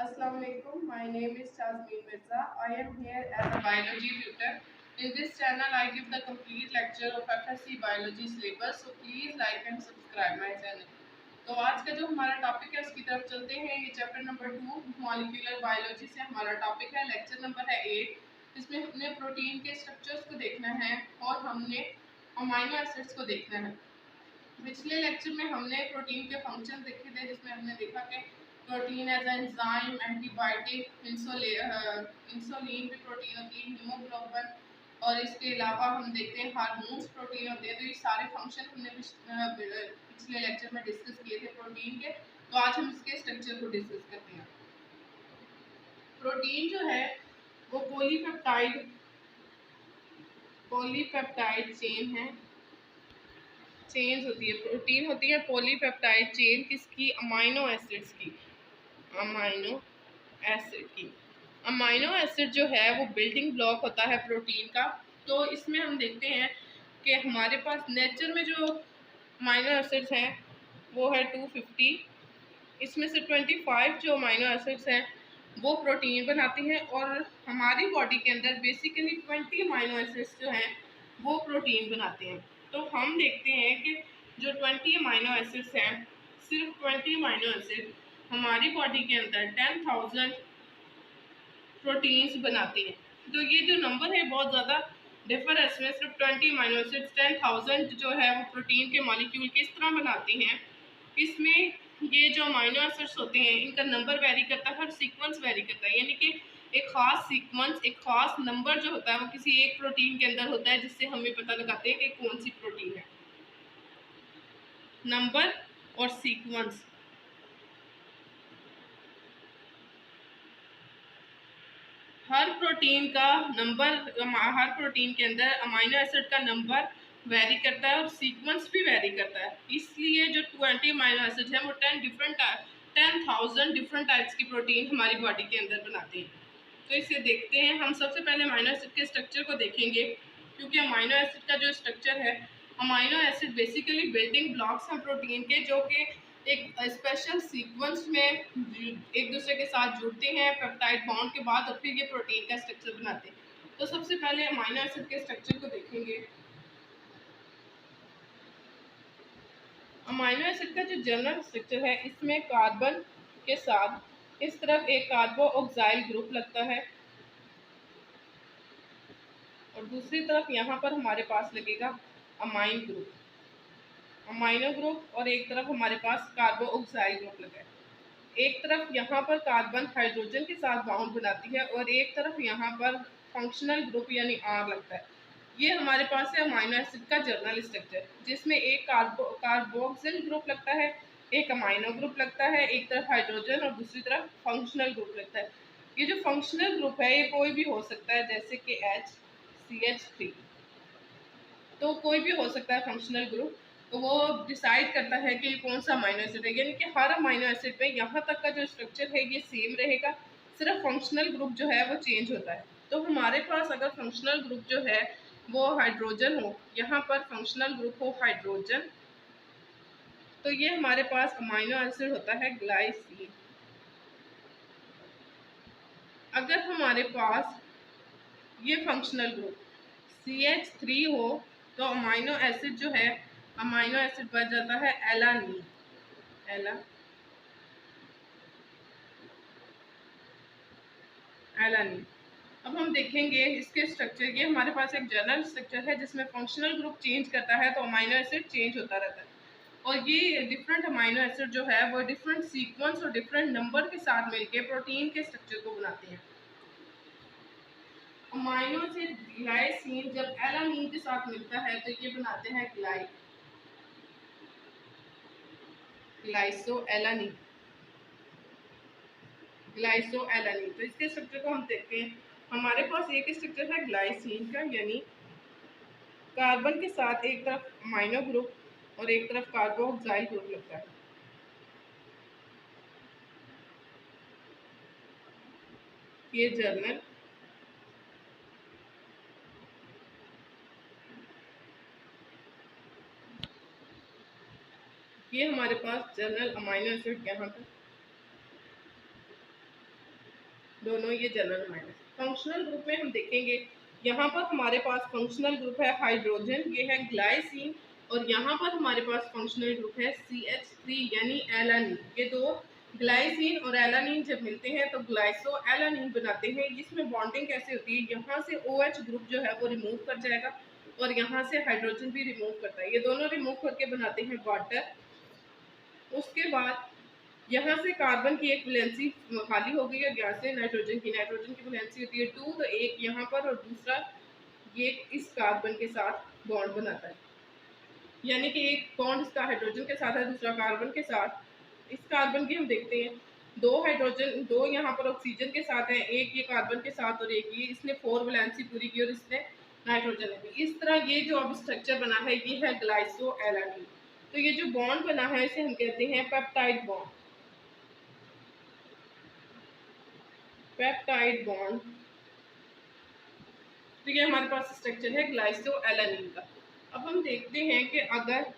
Assalamualaikum. My name is Jasmine Mirza. I am here as a biology tutor. In this channel, I give the complete lecture of FSC biology syllabus. So please like and subscribe my channel. तो आज का जो हमारा topic है उसकी तरफ चलते हैं। ये चैप्टर नंबर 2 मॉलिक्यूलर बायोलॉजी से हमारा टॉपिक है। लेक्चर नंबर है 8। इसमें हमने प्रोटीन के स्ट्रक्चर्स को देखना है और हमने अमाइनो एसिड्स को देखना है। पिछले लेक्चर में हमने प्रोटीन के फंक्शन देखे थे, जिसमें हमने देखा कि protein as enzyme, antibiotic, insulin भी प्रोटीन होती है, हीमोग्लोबिन, और इसके अलावा हम देखते हैं हार्मोन्स प्रोटीन होते हैं। तो ये सारे फंक्शन हमने पिछले लेक्चर में डिस्कस किए थे प्रोटीन के। तो आज हम इसके स्ट्रक्चर को डिस्कस करते हैं। प्रोटीन जो है वो पॉलीपेप्टाइड चेन होती है। प्रोटीन होती है पॉलीपेप्टाइड चेन किसकी? अमाइनो एसिड्स की। अमाइनो एसिड जो है वो बिल्डिंग ब्लॉक होता है प्रोटीन का। तो इसमें हम देखते हैं कि हमारे पास नेचर में जो अमाइनो एसिड्स हैं वो है 250। इसमें से 25 जो अमाइनो एसिड्स हैं वो प्रोटीन बनाती हैं, और हमारी बॉडी के अंदर बेसिकली 20 अमाइनो एसिड्स जो हैं वो प्रोटीन बनाते हैं। तो हम देखते हैं कि जो 20 अमाइनो एसिड्स हैं, सिर्फ 20 अमाइनो एसिड हमारी बॉडी के अंदर 10,000 प्रोटीन्स बनाते हैं। तो ये जो नंबर है बहुत ज़्यादा डिफर है। इसमें सिर्फ 20 अमाइनो एसिड्स 10,000 जो है वो प्रोटीन के मॉलिक्यूल किस तरह बनाती हैं। इसमें ये जो अमाइनो एसिड्स होते हैं इनका नंबर वेरी करता है, हर सीक्वेंस वेरी करता है। यानी कि एक ख़ास सीक्वेंस, एक ख़ास नंबर जो होता है वो किसी एक प्रोटीन के अंदर होता है, जिससे हमें पता लगाते हैं कि कौन सी प्रोटीन है। नंबर और सीक्वेंस, हर प्रोटीन का नंबर, हर प्रोटीन के अंदर अमाइनो एसिड का नंबर वेरी करता है और सीक्वेंस भी वेरी करता है। इसलिए जो 20 अमाइनो एसिड है वो 10,000 डिफरेंट टाइप्स की प्रोटीन हमारी बॉडी के अंदर बनाते हैं। तो इसे देखते हैं। हम सबसे पहले अमाइनो एसिड के स्ट्रक्चर को देखेंगे, क्योंकि अमाइनो एसिड का जो स्ट्रक्चर है, amino acid basically building blocks हैं प्रोटीन के, जो कि एक स्पेशल सीक्वेंस में एक दूसरे के साथ जुड़ते हैं पेप्टाइड बॉन्ड के बाद, और फिर ये प्रोटीन का स्ट्रक्चर बनाते हैं। तो सबसे पहले अमाइनो एसिड के स्ट्रक्चर को देखेंगे। अमाइनो एसिड का जो जनरल स्ट्रक्चर है, इसमें कार्बन के साथ इस तरफ एक कार्बोक्सिल ग्रुप लगता है, और दूसरी तरफ यहाँ पर हमारे पास लगेगा अमाइनो ग्रुप, और एक तरफ हमारे पास कार्बोक्सिल ग्रुप लगा है। एक तरफ यहाँ पर कार्बन हाइड्रोजन के साथ बाउंड बनाती है, और एक तरफ यहाँ पर फंक्शनल ग्रुप यानी आर लगता है। ये हमारे पास है अमाइनो एसिड का जर्नल स्ट्रक्चर, जिसमें एक कार्बोक्सिल ग्रुप लगता है, एक अमाइनो ग्रुप लगता है, एक तरफ हाइड्रोजन और दूसरी तरफ फंक्शनल ग्रुप लगता है। ये जो फंक्शनल ग्रुप है ये कोई भी हो सकता है, जैसे कि CH3, तो कोई भी हो सकता है फंक्शनल ग्रुप। तो वो डिसाइड करता है कि कौन सा अमाइनो एसिड है। यानी कि हर अमाइनो एसिड पे यहाँ तक का जो स्ट्रक्चर है ये सेम रहेगा, सिर्फ फंक्शनल ग्रुप जो है वो चेंज होता है। तो हमारे पास अगर फंक्शनल ग्रुप जो है वो हाइड्रोजन हो, यहाँ पर फंक्शनल ग्रुप हो हाइड्रोजन, तो ये हमारे पास अमाइनो एसिड होता है ग्लाइसिन। अगर हमारे पास ये फंक्शनल ग्रुप CH3 हो, तो अमाइनो एसिड जो है, अमाइनो एसिड बन जाता है एलानीन। अब हम देखेंगे इसके स्ट्रक्चर। ये हमारे पास एक जनरल स्ट्रक्चर है जिसमें फंक्शनल ग्रुप चेंज करता है तो अमाइनो एसिड चेंज होता रहता है, और ये डिफरेंट अमाइनो एसिड जो है वो डिफरेंट सीक्वेंस और डिफरेंट नंबर के साथ मिलकर प्रोटीन के स्ट्रक्चर को बनाते हैं। अमाइनो एसिड ग्लाइसिन जब एलानीन के साथ मिलता है तो ये बनाते हैं ग्लाइसोएलानीन। तो इसके स्ट्रक्चर को हम देखते हैं। हमारे पास एक स्ट्रक्चर है ग्लाइसिन का, यानी कार्बन के साथ एक तरफ अमाइनो ग्रुप और एक तरफ कार्बोक्सिल ग्रुप लगता है। ये जर्नल, ये हमारे पास जर्नल अमाइनो एसिड यहाँ पर, दोनों ये जनरल माइनस। फंक्शनल ग्रुप में हम देखेंगे, यहाँ पर हमारे पास फंक्शनल ग्रुप है हाइड्रोजन, ये है ग्लाइसिन, और यहाँ पर हमारे पास फंक्शनल ग्रुप है CH3 यानी एलानिन। ये दो ग्लाइसिन और एलानिन जब मिलते हैं तो ग्लाइसो एलानिन बनाते हैं। इसमें बॉन्डिंग कैसे होती है, यहाँ से OH ग्रुप जो है वो रिमूव कर जाएगा और यहाँ से हाइड्रोजन भी रिमूव करता है, ये दोनों रिमूव करके बनाते हैं वाटर। उसके बाद यहाँ से कार्बन की एक वैलेंसी खाली हो गई है, यहाँ से नाइट्रोजन की वैलेंसी होती है 2, तो एक यहाँ पर और दूसरा ये इस कार्बन के साथ बॉन्ड बनाता है, यानी कि एक बॉन्ड इसका हाइड्रोजन के साथ है, दूसरा कार्बन के साथ। इस कार्बन की हम देखते हैं दो हाइड्रोजन, दो यहाँ पर ऑक्सीजन के साथ है, एक ये कार्बन के साथ और एक ये, इसने 4 वैलेंसी पूरी की और इसने नाइट्रोजन है। इस तरह ये जो अब स्ट्रक्चर बना है ये है ग्लाइसो एलानिन। तो ये जो बॉन्ड बना है इसे हम कहते हैं पेप्टाइड बॉन्ड। पेप्टाइड बॉन्ड, तो ये हमारे पास स्ट्रक्चर है ग्लाइसो एलानिन का। अब हम देखते हैं कि अगर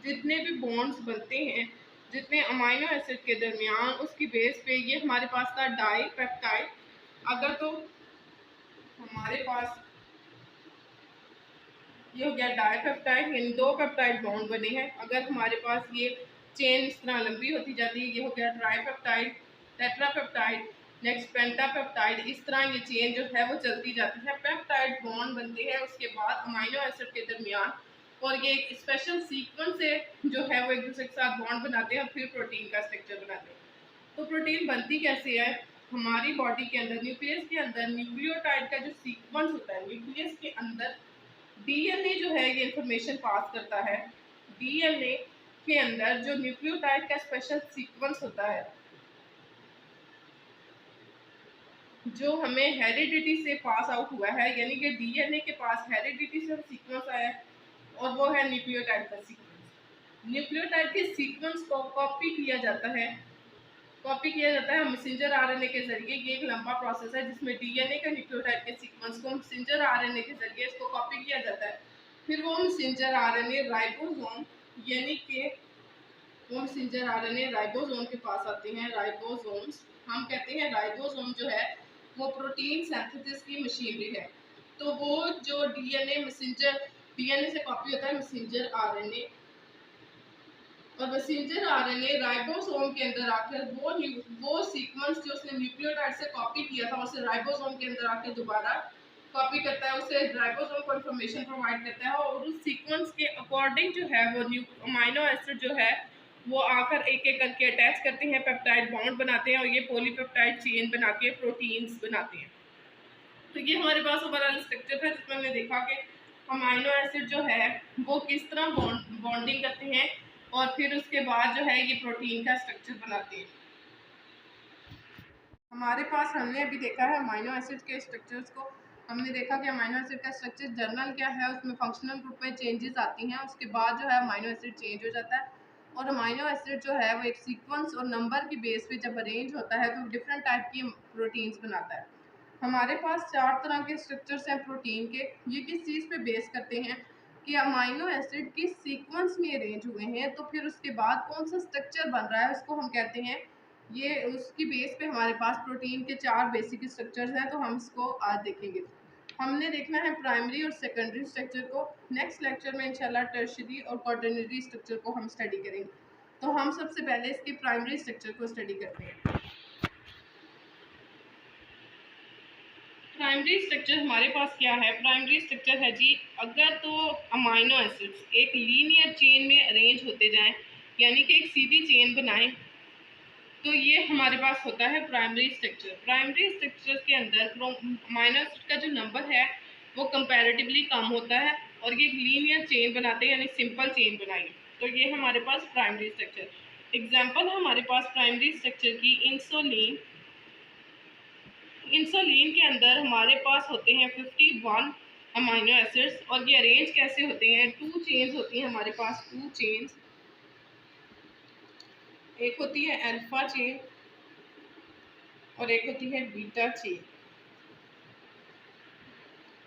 जितने भी बॉन्ड्स बनते हैं जितने अमाइनो एसिड के दरमियान, उसकी बेस पे ये हमारे पास था डाई पेप्टाइड। अगर तो हमारे पास ये हो गया डाई पेप्टाइड, यानी 2 पेप्टाइड बॉन्ड बने हैं। अगर हमारे पास ये चेन इस तरह लंबी होती जाती है, ये हो गया tri peptide, tetra peptide, next penta peptide, इस तरह ये चेन जो है वो चलती जाती है। पेप्टाइड बॉन्ड बनते हैं उसके बाद अमाइनो एसिड के दरमियान, और ये एक स्पेशल सीक्वेंस से जो है वो एक दूसरे के साथ बॉन्ड बनाते हैं और फिर प्रोटीन का स्ट्रक्चर बनाते हैं। तो प्रोटीन बनती कैसे है, हमारी बॉडी के अंदर न्यूक्लियस के अंदर न्यूक्लियोटाइड का जो सीक्वेंस होता है, न्यूक्लियस के अंदर डीएनए जो है ये इंफॉर्मेशन पास करता है। डीएनए के अंदर जो न्यूक्लियोटाइड का स्पेशल सीक्वेंस होता है जो हमें हेरिडिटी से पास आउट हुआ है, यानी कि डीएनए के पास हेरिडिटी से सीक्वेंस आया है, और वो है न्यूक्लियोटाइड का सीक्वेंस। न्यूक्लियोटाइड के सीक्वेंस को कॉपी किया जाता है मैसेंजर आरएनए के जरिए। ये एक लंबा प्रोसेस है जिसमें डीएनए का न्यूक्लियोटाइड के सीक्वेंस को मैसेंजर आरएनए के जरिए इसको कॉपी किया जाता है। फिर वो मैसेंजर आरएनए राइबोसोम, यानी कि वो मैसेंजर आरएनए राइबोसोम के पास आते हैं। राइबोसोम्स, हम कहते हैं राइबोसोम जो है वो प्रोटीन सिंथेसिस की मशीनरी है। तो वो जो डीएनए से कॉपी होता है मैसेंजर आरएनए, और मैसेंजर आरएनए राइबोसोम के अंदर आकर वो सीक्वेंस जो उसने न्यूक्लियोटाइड से कॉपी किया था उसे राइबोसोम के अंदर आकर दोबारा कॉपी करता है, उसे राइबोसोम को इंफॉर्मेशन प्रोवाइड करता है, और उस सीक्वेंस के अकॉर्डिंग जो है वो अमाइनो एसिड जो है वो आकर एक एक करके अटैच करते हैं, पेप्टाइड बॉन्ड बनाते हैं और ये पॉलीपेप्टाइड चेन बना के प्रोटीन्स बनाते हैं। तो ये हमारे पास ओवरऑल स्ट्रक्चर था जिसमें हमने देखा कि अमाइनो एसिड जो है वो किस तरह बॉन्डिंग करते हैं और फिर उसके बाद जो है ये प्रोटीन का स्ट्रक्चर बनाते हैं। हमारे पास हमने अभी देखा है अमाइनो एसिड के स्ट्रक्चर्स को। हमने देखा कि अमाइनो एसिड का स्ट्रक्चर जनरल क्या है, उसमें फंक्शनल ग्रुप में चेंजेस आती हैं, उसके बाद जो है अमाइनो एसिड चेंज हो जाता है, और अमाइनो एसिड जो है वो एक सीक्वेंस और नंबर की बेस पे जब अरेंज होता है तो डिफरेंट टाइप की प्रोटीन्स बनाता है। हमारे पास 4 तरह के स्ट्रक्चर्स हैं प्रोटीन के। ये किस चीज़ पे बेस करते हैं कि अमाइनो एसिड किस सीक्वेंस में अरेंज हुए हैं, तो फिर उसके बाद कौन सा स्ट्रक्चर बन रहा है उसको हम कहते हैं, ये उसकी बेस पे हमारे पास प्रोटीन के 4 बेसिक स्ट्रक्चर्स हैं। तो हम इसको आज देखेंगे। हमने देखना है प्राइमरी और सेकेंडरी स्ट्रक्चर को। नेक्स्ट लेक्चर में इंशाल्लाह टर्शियरी और क्वाटरनरी स्ट्रक्चर को हम स्टडी करेंगे। तो हम सबसे पहले इसके प्राइमरी स्ट्रक्चर को स्टडी करते हैं। प्राइमरी स्ट्रक्चर हमारे पास क्या है, प्राइमरी स्ट्रक्चर है जी, अगर तो अमाइनो एसिड्स एक लीनियर चेन में अरेंज होते जाएं, यानी कि एक सीधी चेन बनाएं, तो ये हमारे पास होता है प्राइमरी स्ट्रक्चर। प्राइमरी स्ट्रक्चर के अंदर अमाइनो एसिड का जो नंबर है वो कंपैरेटिवली कम होता है और ये एक लीनियर चेन बनाते हैं, यानी सिंपल चेन बनाएंगे, तो ये हमारे पास प्राइमरी स्ट्रक्चर। एग्जाम्पल हमारे पास प्राइमरी स्ट्रक्चर की इंसुलिन के अंदर हमारे पास होते हैं 51 अमाइनो एसिड्स, और ये अरेंज कैसे होते हैं, 2 चेन्स होती हैं हमारे पास, 2 चेन्स, एक होती है अल्फा चेन और एक होती है बीटा चेन।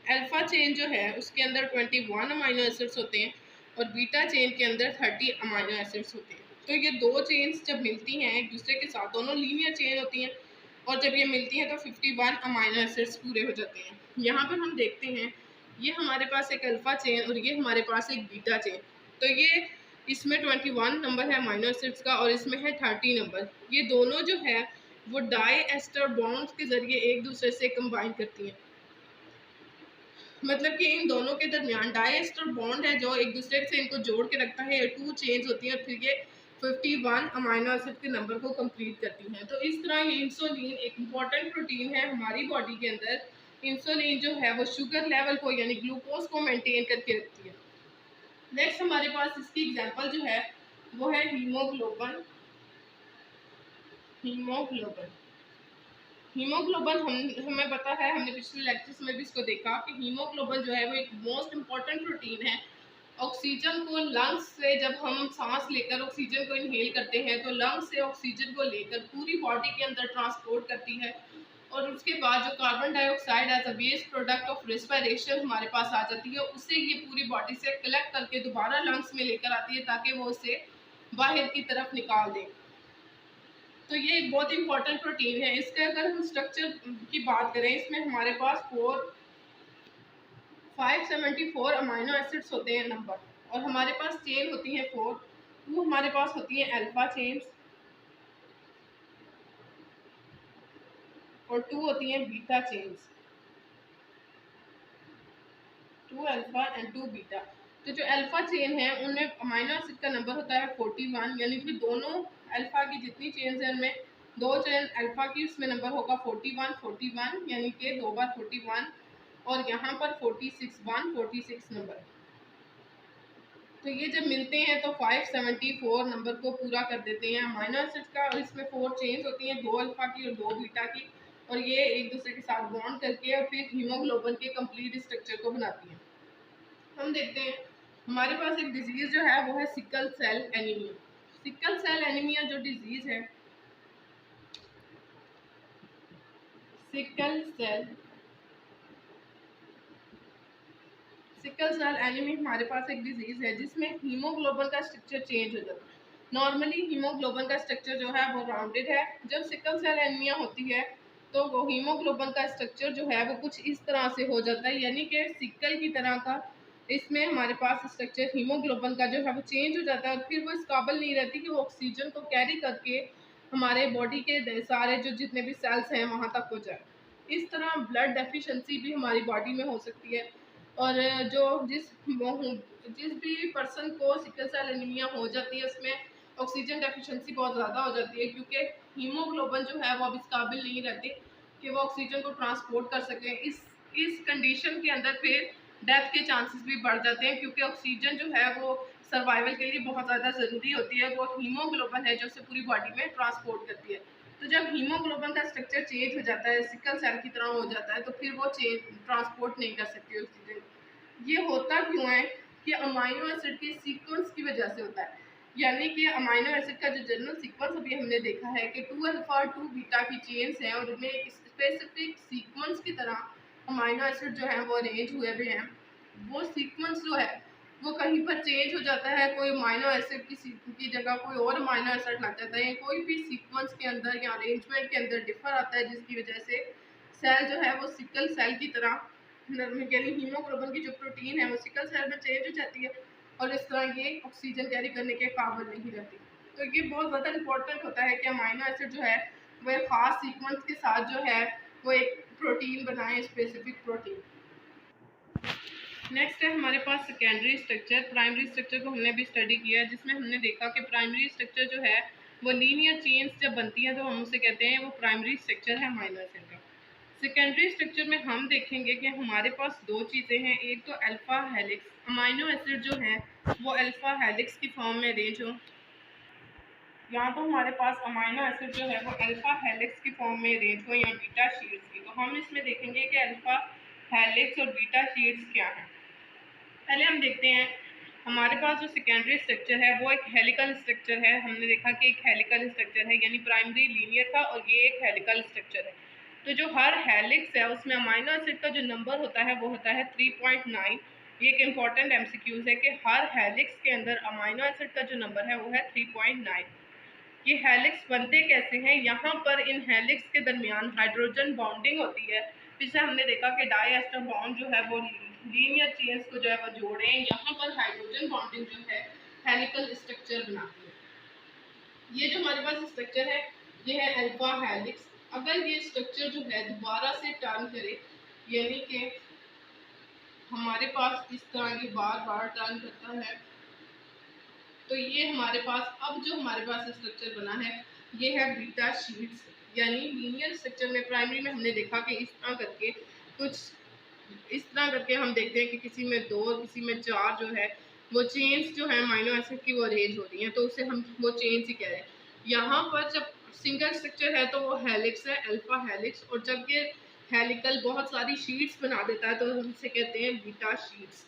अल्फा चेन जो है उसके अंदर 21 अमाइनो एसिड्स होते हैं और बीटा चेन के अंदर 30 अमाइनो एसिड्स होते हैं। तो ये 2 चेन्स जब मिलती हैं एक दूसरे के साथ, दोनों लीनियर चेन होती हैं, और जब ये मिलती हैं तो 51 अमाइनो एसिड्स पूरे हो जाते हैं। यहाँ पर हम देखते हैं ये हमारे पास एक अल्फ़ा चेन और ये हमारे पास एक बीटा चेन। तो ये इसमें 21 नंबर है अमाइनो एसिड्स का और इसमें है 30 नंबर। ये दोनों जो है वो डाई एस्टर बॉन्ड्स के ज़रिए एक दूसरे से कंबाइन करती हैं। मतलब कि इन दोनों के दरमियान डाई एस्टर बॉन्ड है जो एक दूसरे से इनको जोड़ के रखता है। 2 चेन्स होती हैं और फिर ये 51 अमाइनो एसिड के नंबर को कंप्लीट करती हैं। तो इस तरह ये इंसुलिन एक इम्पॉर्टेंट प्रोटीन है हमारी बॉडी के अंदर। इंसुलिन जो है वो शुगर लेवल को यानी ग्लूकोज को मेंटेन करके रखती है। नेक्स्ट हमारे पास इसकी एग्जांपल जो है वो है हीमोग्लोबिन। हीमोग्लोबिन हीमोग्लोबिन हमें पता है, हमने पिछले लेक्चर्स में भी इसको देखा कि हीमोग्लोबिन जो है वो एक मोस्ट इम्पॉर्टेंट प्रोटीन है। ऑक्सीजन को लंग्स से जब हम सांस लेकर ऑक्सीजन को इनहेल करते हैं तो लंग्स से ऑक्सीजन को लेकर पूरी बॉडी के अंदर ट्रांसपोर्ट करती है और उसके बाद जो carbon dioxide as a waste product of respiration हमारे पास आ जाती है, उसे ये पूरी बॉडी से कलेक्ट करके दोबारा लंग्स में लेकर आती है ताकि वो उसे बाहर की तरफ निकाल दें। तो ये एक बहुत इंपॉर्टेंट प्रोटीन है। इसके अगर हम स्ट्रक्चर की बात करें, इसमें हमारे पास 574 अमाइनो एसिड्स होते हैं नंबर और हमारे पास चेन होती है 4। 2 हमारे पास होती है अल्फा चेन्स और 2 होती हैं beta chains. 2 alpha and 2 beta. तो जो अल्फा चेन है उनमें अमाइनो एसिड का नंबर होता है 41, यानी कि दोनों अल्फा की जितनी चेन्स हैं उनमें 2 चेन अल्फा की उसमें नंबर होगा 41 यानी कि 2 बार 41 और यहाँ पर 46 नंबर। तो ये जब मिलते हैं तो 574 नंबर को पूरा कर देते हैं अमाइनो एसिड का और इसमें 4 चेन्स होती हैं, 2 अल्फा की और 2 बीटा की और ये एक दूसरे के साथ बॉन्ड करके और फिर हीमोग्लोबिन के कंप्लीट स्ट्रक्चर को बनाती हैं। हम देखते हैं हमारे पास एक डिजीज़ जो है वो है sickle cell anaemia. Sickle cell anaemia जो डिजीज़ है, सिकल सेल एनीमिया हमारे पास एक डिजीज़ है जिसमें हीमोग्लोबिन का स्ट्रक्चर चेंज हो जाता है। नॉर्मली हीमोग्लोबिन का स्ट्रक्चर जो है वो राउंडेड है। जब सिकल सेल एनीमिया होती है तो वो हीमोग्लोबिन का स्ट्रक्चर जो है वो कुछ इस तरह से हो जाता है, यानी कि सिकल की तरह का इसमें हमारे पास स्ट्रक्चर हीमोग्लोबिन का जो है वो चेंज हो जाता है और फिर वो इस काबिल नहीं रहती कि वो ऑक्सीजन को कैरी करके हमारे बॉडी के सारे जो जितने भी सेल्स हैं वहाँ तक हो जाए। इस तरह ब्लड डेफिशिएंसी भी हमारी बॉडी में हो सकती है और जो जिस भी पर्सन को सिकल सेल एनीमिया हो जाती है उसमें ऑक्सीजन डेफिशिएंसी बहुत ज़्यादा हो जाती है क्योंकि हीमोग्लोबिन जो है वो अब इस काबिल नहीं रहती कि वो ऑक्सीजन को ट्रांसपोर्ट कर सकें। इस कंडीशन के अंदर फिर डेथ के चांसेस भी बढ़ जाते हैं क्योंकि ऑक्सीजन जो है वो सर्वाइवल के लिए बहुत ज़्यादा ज़रूरी होती है। वो हीमोग्लोबिन है जो उसे पूरी बॉडी में ट्रांसपोर्ट करती है। तो जब हीमोग्लोबिन का स्ट्रक्चर चेंज हो जाता है, सिकल सेल की तरह हो जाता है, तो फिर वो ट्रांसपोर्ट नहीं कर सकती ऑक्सीजन। ये होता क्यों है कि अमाइनो एसिड के सीक्वेंस की वजह से होता है। यानी कि अमाइनो एसिड का जो जनरल सीक्वेंस अभी हमने देखा है कि 2 अल्फा 2 बीटा की चेन्स हैं और उनमें एक स्पेसिफिक सीक्वेंस की तरह अमाइनो एसिड जो है वो अरेंज हुए हुए हैं। वो सीक्वेंस जो है वो कहीं पर चेंज हो जाता है, कोई अमाइनो एसिड की जगह कोई और अमाइनो एसिड लग जाता है, कोई भी सीक्वेंस के अंदर या अरेंजमेंट के अंदर डिफर आता है जिसकी वजह से सेल जो है वो सिकल सेल की तरह यानी हीमोग्लोबिन की जो प्रोटीन है वो सिकल सेल में चेंज हो जाती है और इस तरह ये ऑक्सीजन कैरी करने के काबिल नहीं रहती। तो ये बहुत ज़्यादा इंपॉर्टेंट होता है कि अमाइनो एसिड जो है वो एक ख़ास सीक्वेंस के साथ जो है वो एक प्रोटीन बनाए, स्पेसिफिक प्रोटीन। नेक्स्ट है हमारे पास सेकेंडरी स्ट्रक्चर। प्राइमरी स्ट्रक्चर को हमने भी स्टडी किया है जिसमें हमने देखा कि प्राइमरी स्ट्रक्चर जो है वो लीनियर चेन्स जब बनती है तो हम उसे कहते हैं वो प्राइमरी स्ट्रक्चर है अमाइनो एसिड का। सेकेंडरी स्ट्रक्चर में हम देखेंगे कि हमारे पास 2 चीज़ें हैं, एक तो अल्फ़ा हेलिक्स। अमाइनो एसिड जो है वो अल्फ़ा हेलिक्स की फॉर्म में अरेंज हो। यहाँ तो हमारे पास अमाइनो एसिड जो है वो अल्फ़ा हेलिक्स की फॉर्म में अरेंज हो या बीटा शीट्स की। तो हम इसमें देखेंगे कि अल्फ़ा हेलिक्स और बीटा शीट्स क्या हैं। पहले हम देखते हैं हमारे पास जो सेकेंडरी स्ट्रक्चर है वो एक हेलिकल स्ट्रक्चर है। हमने देखा कि एक हेलिकल स्ट्रक्चर है, यानी प्राइमरी लीनियर था और ये एक हेलिकल स्ट्रक्चर है। तो जो हर हेलिक्स है उसमें अमाइनो एसिड का जो नंबर होता है वो होता है 3.9। ये एक इम्पॉर्टेंट एमसीक्यूज है कि हर हेलिक्स के अंदर अमाइनो एसिड का जो नंबर है वो है 3.9। ये हेलिक्स बनते कैसे हैं। यहाँ पर इन हेलिक्स के दरमियान हाइड्रोजन बॉन्डिंग होती है। पीछे हमने देखा कि डाइएस्टर बॉन्ड जो है वो लीनियर चेन्स को जो है वो जोड़े हैं। यहाँ पर हाइड्रोजन बॉन्डिंग जो है हेलिकल स्ट्रक्चर बनाती है। ये जो हमारे पास स्ट्रक्चर है ये है अल्फा हेलिक्स। अगर ये स्ट्रक्चर जो है दोबारा से टर्न करे, यानी कि हमारे पास इस तरह ये बार बार टर्न करता है, तो ये हमारे पास अब जो हमारे पास स्ट्रक्चर बना है ये है बीटा शीट्स। यानी लीनियर स्ट्रक्चर में प्राइमरी में हमने देखा कि इस तरह करके कुछ इस तरह करके हम देखते हैं कि किसी में 2 किसी में 4 जो है वो चेन्स जो है अमीनो एसिड की वो अरेंज हो रही हैं, तो उसे हम वो चेन्स ही कह रहे हैं। यहाँ पर जब सिंगल स्ट्रक्चर है तो वो हेलिक्स है, अल्फा हेलिक्स। और जब ये हेलिकल बहुत सारी शीट्स बना देता है तो हम इसे कहते हैं बीटा शीट्स।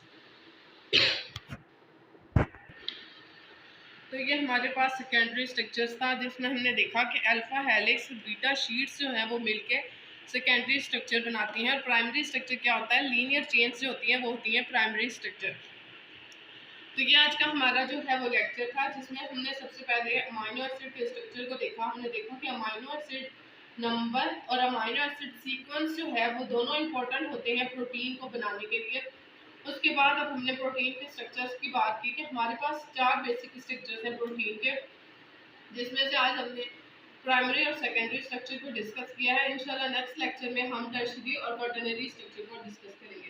तो ये हमारे पास सेकेंडरी स्ट्रक्चर्स था जिसमें हमने देखा कि अल्फा हेलिक्स बीटा शीट्स जो हैं वो मिलके सेकेंडरी स्ट्रक्चर बनाती हैं। और प्राइमरी स्ट्रक्चर क्या होता है, लीनियर चेन्स जो होती हैं वो होती हैं प्राइमरी स्ट्रक्चर। तो ये आज का हमारा जो है वो लेक्चर था जिसमें हमने सबसे पहले अमाइनो एसिड के स्ट्रक्चर को देखा। हमने देखा कि अमाइनो एसिड नंबर और अमाइनो एसिड सीक्वेंस जो है वो दोनों इंपॉर्टेंट होते हैं प्रोटीन को बनाने के लिए। उसके बाद अब हमने प्रोटीन के स्ट्रक्चर्स की बात की कि हमारे पास 4 बेसिक स्ट्रक्चर्स हैं प्रोटीन के, जिसमें से आज हमने प्राइमरी और सेकेंडरी स्ट्रक्चर को डिस्कस किया है। इंशाल्लाह नेक्स्ट लेक्चर में हम टर्शियरी और क्वाटरनरी स्ट्रक्चर को डिस्कस करेंगे।